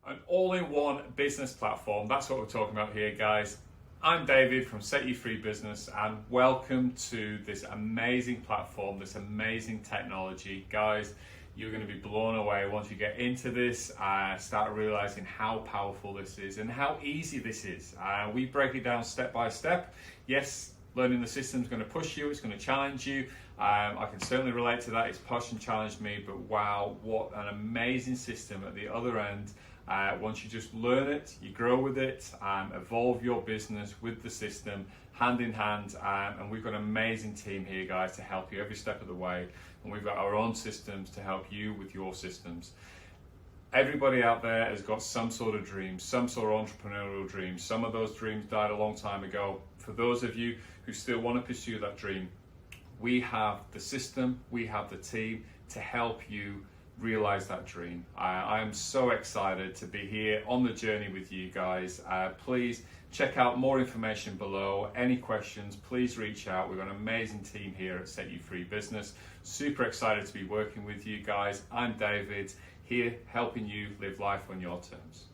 An all-in-one business platform. That's what we're talking about here, guys. I'm David from Set You Free Business, and welcome to this amazing platform, this amazing technology. Guys, you're going to be blown away once you get into this, start realizing how powerful this is and how easy this is. We break it down step by step. Yes, learning the system is going to push you, it's going to challenge you. I can certainly relate to that. It's pushed and challenged me, but wow, what an amazing system at the other end. Once you just learn it, you grow with it, evolve your business with the system hand in hand, and we've got an amazing team here, guys, to help you every step of the way, and we've got our own systems to help you with your systems. Everybody out there has got some sort of dream, some sort of entrepreneurial dream. Some of those dreams died a long time ago. For those of you who still want to pursue that dream, we have the system, we have the team to help you realize that dream. I am so excited to be here on the journey with you guys. Please check out more information below. Any questions, please reach out. We've got an amazing team here at Set You Free Business. Super excited to be working with you guys. I'm David, here helping you live life on your terms.